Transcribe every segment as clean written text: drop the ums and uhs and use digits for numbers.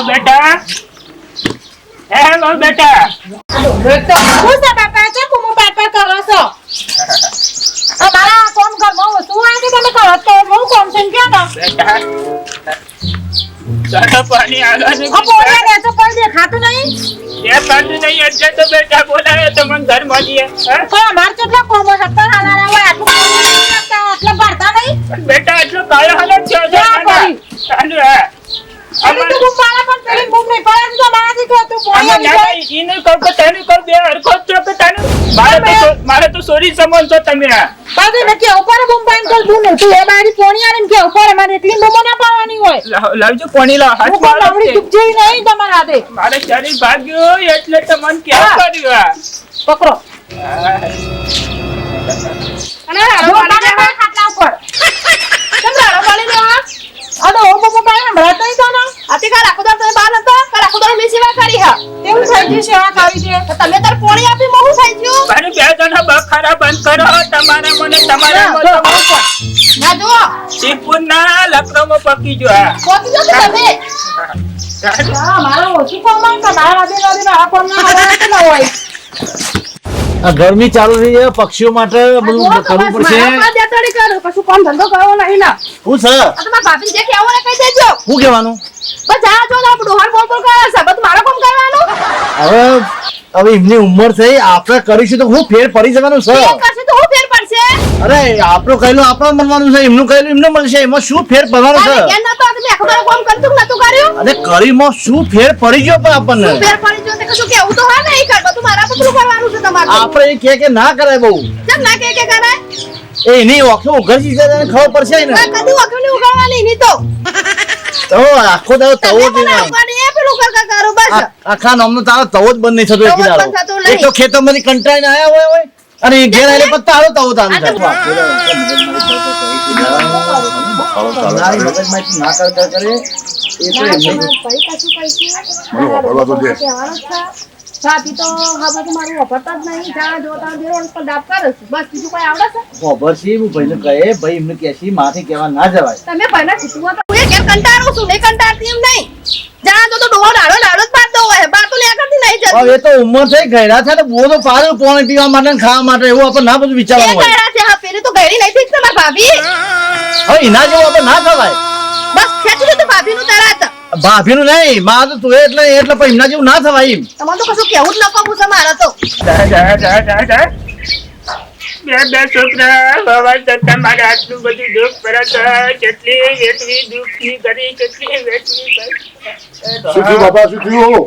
બેટા હેલો બેટા શું છે બાપા છે કુમુ પાપા કરો છો અમારા કોમ કરો શું આજે તમે કરો તો બહુ કોમ છે કે ના બેટા ચાલો પાણી આગળ આ પોળિયા ને તો પણ દેખાતું નહીં એ પાણી નહીં એટલે તો બેટા બોલાયો તો મને ઘર માં દીએ પણ અમાર કેટલા કોમો હતા હાલા હોય આટલું આટલા ભરતા નહીં બેટા એટલો કાળો હાલત છે ચાલુ હે અરે તું પાલા પણ પેલી મુમ નહીં પડે તો મારાથી કહો તું પોળિયા ઈને કર કે તને કર બે હરખો છો કે તને મારે તો સોરી સમજ છો તમે બાકી નથી ઉપર બૂમ પાઈન કર દઉં ને તું એ બારી પોણિયા ને કે ઉપર મારે એટલી બૂમો ના પાવાની હોય લાવજો કોણી લાવ હાથ મારો લાવડી ચૂપ જેવી નહીં તમારા હાથે મારે શરીર ભાગ્યો એટલે તો મન કેવું કર્યું પકડો અને હાલો પાણી ખાટલા ઉપર કેમ હાલો પાણી લેવા આ તો ઓમો પાણી હમણાં તો તો ના આતી કાલ આખો દાડો તમે બાર નતો કાલ આખો દાડો મે સેવા કરી હા તેવું થઈ ગયું સેવા કરી છે તમે તાર પોણી આપી મોહું થઈ ગયું મારે બે જણા બખારા બંધ કરો તમારા મને તમારા ના જો શિવપુરના લકડોમાં પકી જો પકી જો તમે હા મારો ઓછી કોમ માં તમારા વાદે મારા કોમ ના હવા ના હોય આ ગરમી ચાલુ થઈ છે પક્ષીઓ માટે બધું કરવું પડશે કશું કામ ધંધો કરવો નહીં ના હું છે તમારા ભાભી જે કેવું ને કહી દેજો શું કહેવાનું બસ જા જો આપણું હર બોલ બોલ કરે છે બધું મારો કામ કરવાનું હવે એમની ઉંમર થઈ આપણે કરીશું તો હું ફેર પડી જવાનું છે કરશે તો હું ફેર પડશે અરે આપણું કહેલું આપણે મળવાનું છે એમનું કહેલું એમને મળશે એમાં શું ફેર પડવાનું છે કેમ નતો તમે આખો દાડો કામ કરતું નતું કર્યું અરે કરીમાં શું ફેર પડી ગયો પણ આપણને ફેર પડી જો તે કશું કેવું તો હા નહીં કર બધું મારા પગલું કરવાનું છે તમારે આપણે એ કે ના કરાય બહુ કેમ ના કે કરાય એ એની ઓખો ઉઘરજી છે તને ખબર પડશે ને કદી વખત ઉગાડવાની નહીં તો તો આખો દાડો તવો જ નહીં ઉગાડી એ પેલું કરો બસ આખા નામનો તારો તવો જ બંધ નહીં થતો એક દાડો એક તો ખેતરમાંથી કંટાળીને આયા હોય અને ઘેર આલે પણ તારો તવો તાનો થાય ના કર કરે એ તો સાથી તો હા બધું મારું વાપરતા જ નહીં જ્યાં જોતા દેરો પર દાબ કરે બસ બીજું કોઈ આવડે છે ખબર છે હું ભાઈને કહે ભાઈ એમને કેસી માથે કહેવા ના જવાય તમે પહેલા કીધું તો હું કેમ કંટાળું છું નહીં કંટાળતી એમ નહીં જ્યાં જો તો ડોહો ડાળો જ પાડતો હોય બાર તો લે કરતી નહીં જતી હવે એ તો ઉંમર થઈ ગયડા છે તો બોલો પાડો પાણી પીવા માટે ને ખાવા માટે એવું આપણે ના બધું વિચારવાનું હોય ગયડા છે હા પેલી તો ગયડી નહીં થઈ તમાર ભાભી હવે એના જેવું આપણે ના થવાય બસ ખેંચી લે તો ભાભીનું તરાત ભાભીનું નહીં માં તો તું એટલે પણ એમના જેવું ના થવાય એમ તમારે તો કશું કેવું જ ન કહું છે મારે તો બે છોકરા બાબા જતા મારે આટલું બધું દુઃખ પડે કેટલી વેઠવી દુઃખની કરી કેટલી વેઠવી શું થયું બાપા શું થયું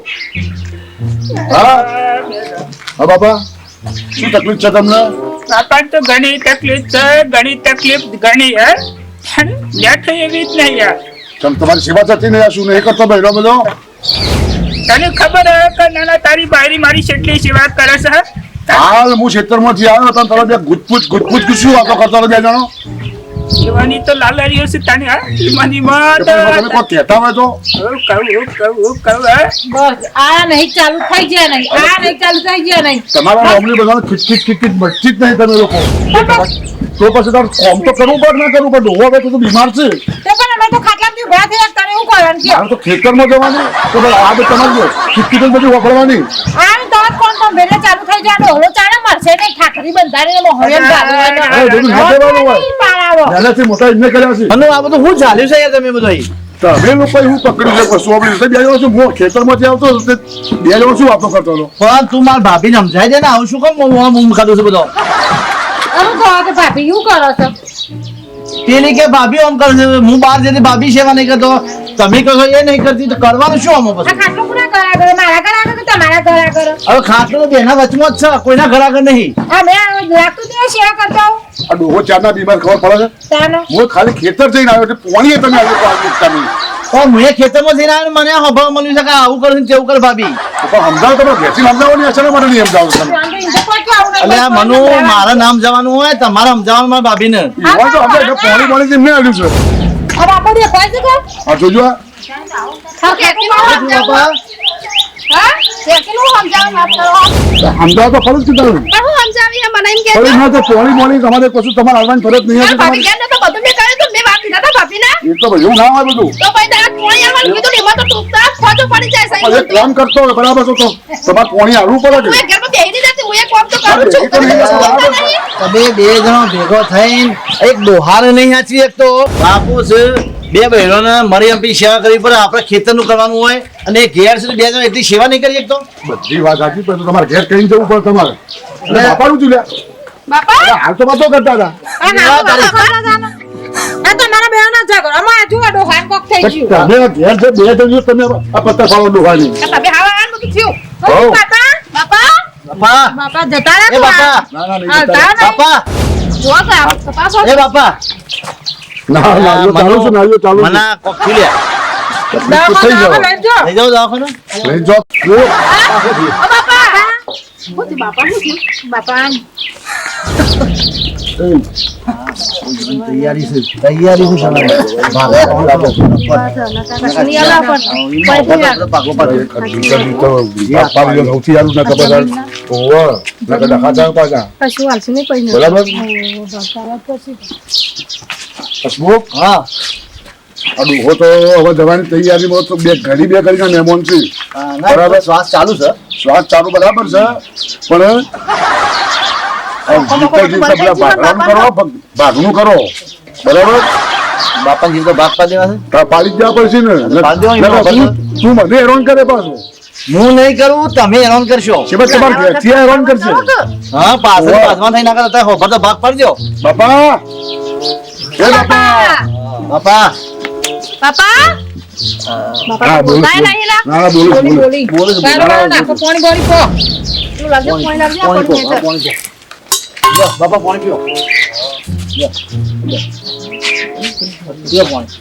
હા બાપા શું તકલીફ છે તમને બાપા તો ઘણી તકલીફ છે ઘણી હે બેઠો એવી જ નહીં યાર તમારી સેવા થતી નહીં શું નહીં કરતો બહેનો બધો તને ખબર હે કે નાના તારી બાયરી મારી કેટલી સેવા કરે છે હાલ હું ખેતરમાંથી આવ્યો હતો તમે બે ગુજપુજ શું વાતો કરતો બે જણો એવાની તો લાલારીઓ છે તને હા મારી માં તમે કોઈ કહેતા હોય તો કહું બસ આ નહીં ચાલુ થઈ ગયા નહીં આ નહીં ચાલુ થઈ ગયા નહીં તમારા મામલી બધાને ખીચખીચ બચતી જ નહીં તમે લોકો તો પછી તાર કામ તો કરવું પડે ના કરવું પડે ડોહો તો બીમાર છે પણ અમે તો ખાટલાથી ઉભા થયા તને એવું કરવાનું છે તો ખેતરમાં જવાની તો આ બે તમારી ખીચખીચ બધી વાપરવાની આ તો કોણ ભેલે ચાલુ થઈ જાય ડોલો ચાણે મરશે નહીં ઠાકરી બંધારીને મોહરિયન નાનાથી મોટા એમને કર્યા છે અને આ બધું હું ચાલ્યું છે યાર તમે બધું તમે લોકો હું પકડી છે પશુ આપણી બે જણો છું હું ખેતરમાંથી આવતો બે જણો શું વાતો કરતો હતો પણ તું મારા ભાભીને સમજાય દે ને આવું શું કેમ હું ખાધું છે બધો ભાભી એવું કરો છો પેલી કે ભાભી આમ કરે છે હું બહાર જતી ભાભી સેવા નહીં કરતો તમે કહો એ નહીં કરતી તો કરવાનું શું આમાં પછી ખાટલો પૂરા કરા કરો મારા ઘર આગળ કે તમારા ઘર આગળ હવે ખાટલો બેના વચમાં જ છે કોઈના ઘર આગળ નહીં અમે લાગતું તે સેવા કરતા આ ડોહો ચારના બીમાર ખબર પડે છે તાનો હું ખાલી ખેતર જઈને આવ્યો એટલે પોણીએ તમે આવ્યો તો આવી તમે તો મેં ખેતરમાં જઈને આવ્યો ને મને હવા મળ્યું છે કે આવું કરું ને તેવું કર ભાભી પણ સમજાવો તમે ઘેરથી સમજાવવાની હશે ને મને નહીં સમજાવો તમે આંડો ઇંજો કોઈ કે આવું એટલે આ મનુ મારા નામ જવાનું હોય તમારે સમજાવવાનું મારા ભાભીને એવા તો આપણે પોણી એમને આવ્યું છે આ બાપા દે પાઈ દે આ જોજો આ હા કેટલું બાપા હા કેટલું સમજાવ વાત કરો સમજાવો તો ફરજ કીધું પણ હું સમજાવી હે મને એમ કે ફરજ ના તો પોણી તમારે કશું તમારે આવવાની ફરજ નહીં હશે ભાભી તમારે કે તો બધું મેં કર્યું તો મેં વાત કીધા હતા ભાભી ના એ તો ભાઈ એવું ના હોય બધું તો ભાઈ તારા કોણી આવવાનું કીધું એમાં તો ટૂંકતા ખોટું પડી જાય પણ સહી એક કામ કરતો હોય બરાબર તો તમારે પોણી આવવું પડે હું કે એક ઘરમાં બેહી નહીં જતી હું એક કામ તો કરું છું તમે સમજતા નહીં તમે બે જણો ભેગો થઈને એક ડોહાને નહીં હાચવી એક તો બાપુ છે બે બહેનોને મરી એમપી સેવા કરવી પડે આપણે ખેતરનું કરવાનું હોય અને ઘેર સુધી બે જણ એટલી સેવા નહીં કરી શકતો બધી વાત સાચી પણ તો તમારે ઘેર કહીને જવું પડે તમારે એટલે બાપાનું જ લ્યા બાપા હાલ તો વાતો કરતા હતા આ તમારા બેના ઝઘડો માં જુઓ ડોહાન કોક થઈ ગયું તમે ઘેર છે બે જણ તમે આ પત્તા ખાવા ડોહાની તમે હાવા બધું થયું હોવ. બાપા બાપા બાપા બાપા જતા રહે એ બાપા ના ના નહીં હા, જતા. તા- બાપા જો તો તપાસો એ બાપા ના ના જો ચાલુ છે ના જો ચાલુ છે. મને કોક ખીલ્યા તો થઈ જાવ લઈ જાઓ દવાખાને લઈ જાઓ જો. ઓ બાપા હું થી બાપા હું થયું બાપા તૈયારી છે શું પાકો પાડે ખરીદી તો પાડી લો સૌથી સારું ના ખબર ઓવર ના કદા ખાતા પાછા કશું હાલશે નહીં કોઈ બરાબર હસમુખ હા આ ડોહો તો હવે જવાની તૈયારીમાં તો બે ઘડી બે કરીને મહેમાન છે બરાબર શ્વાસ ચાલુ છે શ્વાસ ચાલુ બરાબર છે પણ ભાગનું કરો બરાબર બાપા જીવ તો ભાગ પાડી દેવા છે પાડી જ જવા પડશે ને પાડી દેવા તું મને હેરાન કરે પાછું હું નહીં કરું તમે હેરાન કરશો કે ભાઈ તમારે ઘેરથી હેરાન કરશે હા પાછમાં થઈ ના કરતા હોફર તો ભાગ પાડી દો બાપા એ બાપા બાપા બાપા હા બોલું બોલાય નહીં લા ના બોલું બોલું નાખો પાણી બોરી પો તું લાગજો પાણી લાગજો પાણી પીઓ, પાણી પાણી પીઓ. લો, બાપા પાણી પીઓ લો, લો. પીઓ પાણી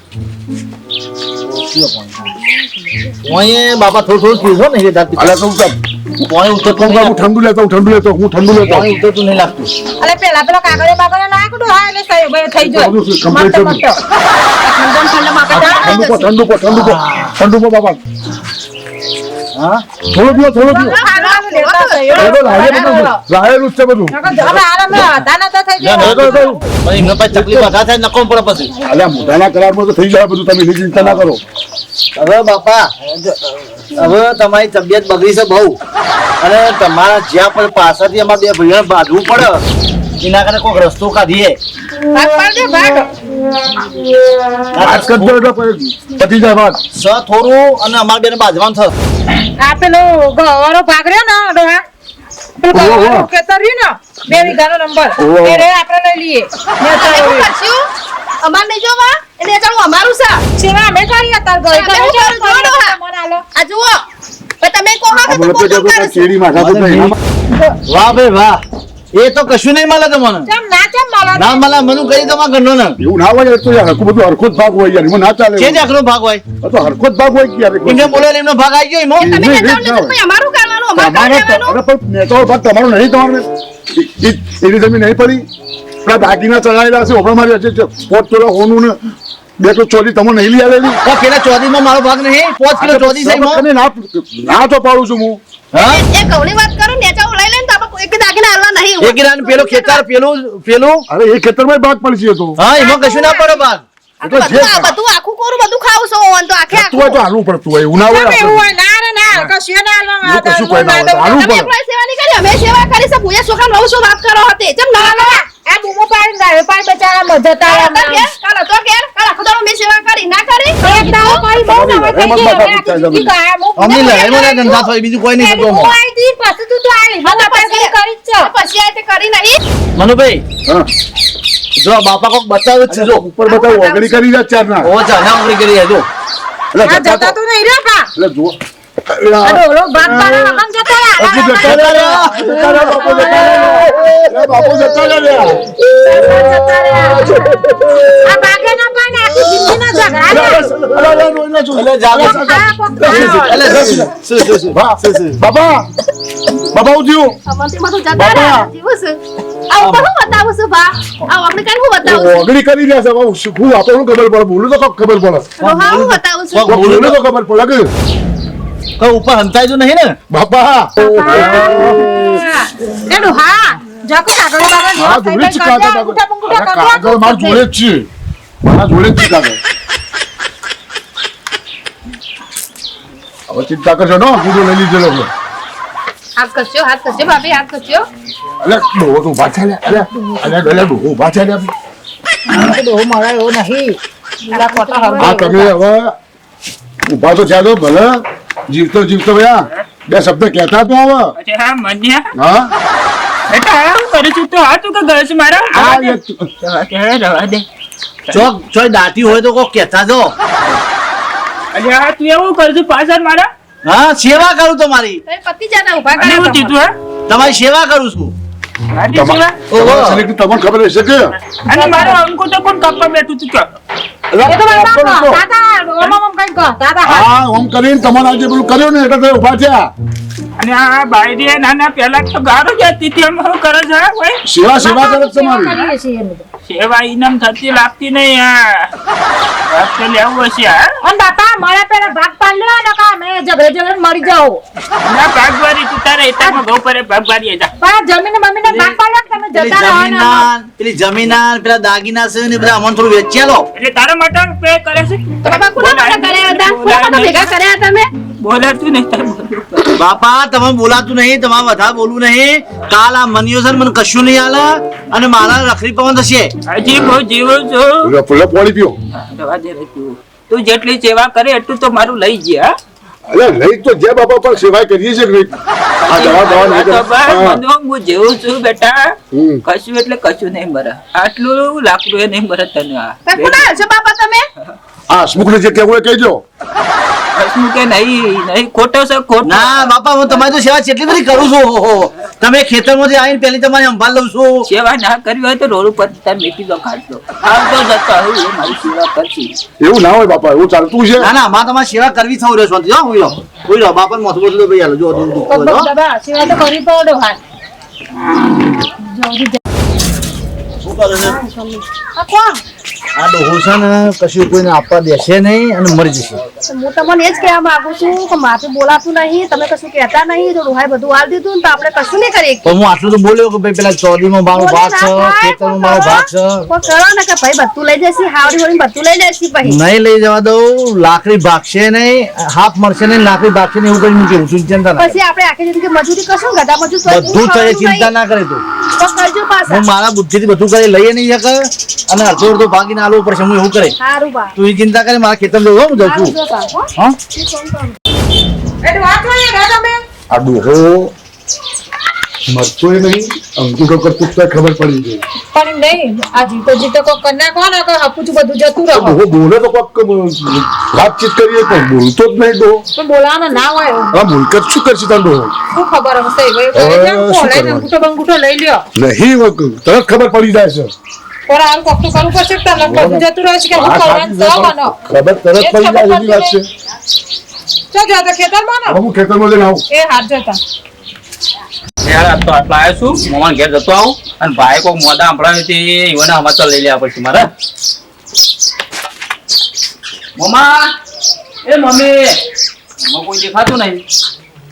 પીઓ પાણી પાણી બાપા થોડું પીજો ને એ દાંત અલે તો પાણી ઉતરતું હું નહીં ઠંડુ લેતો પાણી ઉતરતું નહીં લાગતું અલે પેલા પેલા કાગળે બાગળે નાખ દો હા એટલે સહી ભાઈ થઈ જાય બધું complete મસ્ત મસ્ત ઠંડુ પો બાપા હા થોડું પીઓ લાયેલું જ છે બધું પણ એમને પછી તકલીફ વધારે થાય નકોમ પડે પછી અલ્યા મોઢાના કરારમાં તો થઈ જાય બધું તમે એની ચિંતા ના કરો હવે બાપા હવે તમારી તબિયત બગડી છે બહુ અને તમારા જ્યાં પણ પાછળથી અમારે બે ભાઈઓને બાંધવું પડે એના કારણે કોઈક રસ્તો કાઢીએ વાત કરજો એટલે પતી જાય વાત સ થોડું અને અમારે બેને બાંધવાનું થશે આ પેલો ગવારો ભાગ રહ્યો ને ડોહા પેલો ઓહો. ગવારો ખેતર રહ્યું ને 2 વીઘાનો નંબર ઓહો. એ રે આપણે લઈ લઈએ અમાર નહીં જોવા એટલે ચાલું અમારું છે સેવા અમે કરી તાર ગઈ આ જુઓ તમે કહો આ મને તો જો ચેડી માથા તો નહીં વાહ ભાઈ વાહ એ તો કશું નહીં મળે તમને કેમ ના કેમ માલા ના મળે મને કહી તમારા ઘરનો ને એવું ના હોય તો યાર હરખું બધું હરખો જ ભાગ હોય યાર એમાં ના ચાલે છે જ આખરો ભાગ હોય આ તો હરખો જ ભાગ હોય કે યાર એમને બોલે એમનો ભાગ આવી ગયો એમાં તમે નહીં, કહેતા નહીં, હોય અમારું કરવાનું અમારું તમારે કરવાનું અરે પણ નેતો ભાગ તમારો નહીં તમારે એની જમીન નહીં પડી પેલા દાગીના ચડાયેલા છે ઓપડા મારી હશે પોત તોલા હોનું ને 2 તો ચોરી તમે નહીં લઈ આવેલી તો પેલા ચોદીમાં મારો ભાગ નહીં 5 કિલો ચોદી છે એમાં. તમે ના તો પાડું છું હું હા એ કવની વાત કરું નેચા લઈ લઈને તો આપણે એક દાગીના હાલવા નહીં એક ગિરાન પેલો ખેતર પેલું અરે એ ખેતરમાં ભાગ પડશે તો હા એમાં કશું ના પડે ભાગ એટલે જે બધું આખું કોરું બધું ખાવું છો ઓન તો આખે તું હોય તો હાલવું પડતું હોય એવું ના હોય તમે એવું આપણે. હોય ના કશું ના હાલવા એવું કશું કોઈ ના હોય. હાલવું તમે પડે. એકલા સેવા નહીં કરી અમે સેવા કરી છે ભૂયા સોખા નવ શું વાત કરો હતી ચમ ના આ બૂમો પાડીને ગાયો પાડ બચારા મજતા કાલ તો કેર કાલ આખો દાડો મેં સેવા કરી ના કરી એક દાડો પાડી બહુ ના થઈ એમાં માથા પૂછાય છે બધું. અમને લડાઈમાં ના ધંધા થાય બીજું કોઈ નહીં થતું આમાં. પછી તું તો આવી પછી કરી જ પછી આ તે કરી નહીં મનુભાઈ હા જો બાપા કોક બતાવ્યું જ છે જો ઉપર બતાવું ઓગળી કરી જાય ચાર ના ઓ ચાના ઉમરી કરી હે જો એટલે આ જતા તો નહીં રે પા એટલે જો ડોલો ભાગ પાડવા વગર જતો બાપુ જતા રહ્યા. બાપુ જતા રહ્યા. આ ભાગે ના પાડે આખી જિંદગીના ઝઘડા લે. બાપા બાપા હું થયું? અમંતી બધું જતા રહ્યા જીવું છે. આ ઉપર હું બતાવું છું બા? આ આપણે કઈ હું બતાવું છું? ઓગળી કરી રહ્યા છે બાપુ. શું આપણે શું ખબર પડે? બોલું તો ખબર પડે. ડોહા હું બતાવું છું? બોલું તો ખબર પડે કે કોઈ ઉપર હંતાઈ જો નહીં ને બાપા એ ડોહા જાકો કાગળ વાળા હા જોડે જ કાગળ કાગળ માર જોડે જ છે. મારા જોડે જ છે કાગળ. હવે ચિંતા કરશો નો કીધું લઈ લીધેલો છે. હાથ કરજો ભાભી હાથ કરજો. અલે ડોહો તો ઉભા છે લે. અલે ડોહો ઉભા છે લે. ડોહો મારા એવો નહીં. તારા ફોટો હા તમે હવે ઉભા તો થયા તો ભલે જીવતો ભયા બે શબ્દ કહેતા તો હવે અચ્છા હા મન્યા હા બેટા હું કરું છું તો હા તું કે ગયો છે મારા હા રવા દે ચોક ચોય દાટી હોય તો કોઈ કહેતા જો અલ્યા તું એવું કરું છું પાછળ મારા હા સેવા કરું તમારી એ પતિ જાના ઉભા અને હું કર્યા કીધું હે તમારી સેવા કરું છું મારી સેવા તમને ખબર હશે કે અને મારો અંકો તો કોણ કાપવા બેઠું તું કે એ તો મારા બાપ દાદા ઓમમ કઈ કહો દાદા હા હા ઓમ કરીને તમારે આજે પેલું કર્યું ને એટલે તમે ઉભા થયા. અને આ બાયરી નાના પેલા તો ગારો જતી હતી એમ શું કરે છે ભાઈ સેવા કરે છે તમારી. કરીએ છીએ અમે તો. સેવા ઇનામ થતી લાગતી નહીં આ વાત તો લેવું હશે હા અને બાપા મારા પેલા ભાગ પાડ લો ને કા મે ઝઘડે મરી જાઓ ના ભાગવારી તું તારે એતામાં ઘઉં પર ભાગવારી જા પણ જમીન મમ્મીને ભાગ પાડો ને તમે પેલી જતા રહો ને પેલી જમીના પેલા દાગીના છે ને બધા અમને થોડું વેચ્યા લો એટલે તારા માટે પે કરે છે તો બાપા કોના માટે કર્યા હતા કોના માટે ભેગા કર્યા તમે બોલાતું નહીં તારે બોલવું. બાપા તમે બોલાતું નહીં તમારે વધારે બોલવું નહીં કાલ આ મનિયો છે ને મને કશું નહીં આલે અને મારા રખડી પવન થશે હજી બહુ જીવું છું પેલા પાણી પીઓ. રવા દે રે તું તું જેટલી સેવા કરે એટલું તો મારું લઈ ગયા અરે લઈ તો જે બાપા પર સેવા કરીએ છે કે નહીં? આ દવા નહીં કરે. હા. હું જેવું છું બેટા હમ. કશું એટલે કશું નહીં મરે આટલું લાકડું એ નહીં મરે તને આ કોના છો બાપા તમે આ હસમુખને જે કહેવું એ કહેજો. હસમું કે નહીં ખોટો છે ખોટો ના બાપા હું તમારી તો સેવા કેટલી બધી કરું છું ઓહો તમે ખેતરમાંથી આવીને પહેલી તમારી સંભાળ લઉં છું સેવા ના કરવી હોય તો રોડ ઉપર તાર મેકી દો ખાટલો આવતો જતો હું એ મારી સેવા કરશી એવું ના હોય બાપા એવું ચાલતું છે. ના ના માં તમારી સેવા કરવી થવું રહ્યો છો હુઈ લો બાપા મોથું બોલું ભાઈ હાલો જો દૂધ બાબા સેવા તો કરી પડો હાલ શું કરે છે આ કોણ આ ડોહો છે ને કશું કોઈને આપવા દેશે નહીં અને મરી જશે હું તમને એ જ કહેવા માંગુ છું કે માથે બોલાતું નહીં તમે કશું કહેતા નહીં તો ડોહાએ બધું હાલ દીધું ને તો આપણે કશું નહીં કરીએ પણ હું આટલું તો બોલ્યો કે ભાઈ પેલા ચોરીમાં મારો ભાગ છે ખેતરમાં મારો ભાગ છે કોઈ કરો ને કે ભાઈ બધું લઈ જશે હાવડી હોડી બધું લઈ જશે ભાઈ નહીં લઈ જવા દઉં લાકડી ભાગશે નહીં હાફ મળશે નહીં લાકડી ભાગશે નહીં એવું કરી મૂક્યું છું ચિંતા ના પછી આપણે આખી જિંદગી મજૂરી કરશું ને ગધા મજૂર બધું થાય ચિંતા ના કરે તું તો કરજો પાછા હું મારા બુદ્ધિથી બધું કરી લઈએ નહીં શકે અને અડધો અડધો ભાગીને આલવું પડશે હું એવું કરે સારું બા તું એ ચિંતા કરે મારા ખેતરમાં જવું હું જઉં છું હા આ ડોહો મરતો નહીં અંકુટો કરતું તો ખબર પડી ગઈ. પણ નહીં આ જીતો કોઈ કન્યા કોણ કે હપુચું બધું જતું આ રહો ડોહો બોલે તો કોક વાતચીત કરીએ પણ બોલતો જ નહીં ડોહો. પણ બોલાવાનો ના હોય આ મુલકત શું કરશે તાર ડોહો? શું ખબર હશે ભાઈ શું લઈને કરવાનું? અંગૂઠો બંગૂઠો લઈ લ્યો નહીં તરત ખબર પડી જાય છે. પણ આમ કોકતું કરવું પડશે કે તમને બધું જતું રહે છે કે હું આ કરવાનું સાચી સહ છે, બનો ખબર તરત પડી જાય એવી વાત છે. ચો જો તો ખેતરમાં હવે હું ખેતરમાં જઈને આવું. એ હાથ જતા યાર તો આટલા આવ્યો છું મમ્મા ઘેર જતો આવું અને ભાઈ કોઈ મોઢા સંભળાવ્યું તે ઈવોને સમાચાર લઈ લેવા પડશે મારે મમ્મા એ મમ્મી મમ્મા કોઈ દેખાતું નહીં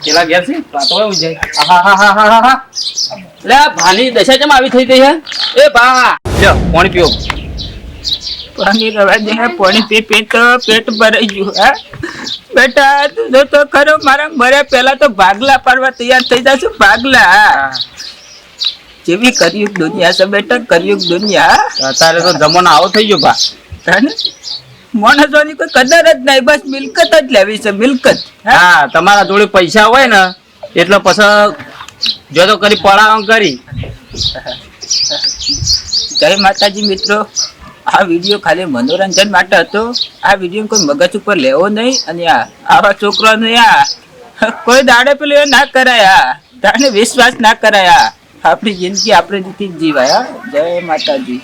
પેલા ઘેર છે વાતો એવું જાય હા લે ભાની દશા કેમ આવી થઈ ગઈ હે એ ભા લ્યો પાણી પીઓ પાણી રવા દે પાણી પી પી તો પેટ ભરાઈ ગયું હા બેટા તું જો તો ખરો મારા મર્યા પહેલા તો ભાગલા પાડવા તૈયાર થઈ જશે ભાગલા જેવી કરિયુગ દુનિયા છે બેટા કરિયુગ દુનિયા અત્યારે તો જમાનો આવો થઈ ગયો ભા તાને માણસોની કોઈ કદર જ નહીં બસ મિલકત જ લેવી છે મિલકત હા તમારા જોડે પૈસા હોય ને એટલે પછી જો તો કરી પડાવ કરી જય માતાજી મિત્રો આ વિડીયો ખાલી મનોરંજન માટે હતો આ વિડીયો કોઈ મગજ ઉપર લેવો નહીં અને આવા છોકરાને કોઈ દાડે પેલું એ ના કરાયા તાને વિશ્વાસ ના કરાયા આપણી જિંદગી આપણે રીતે જ જીવાય. જય માતાજી.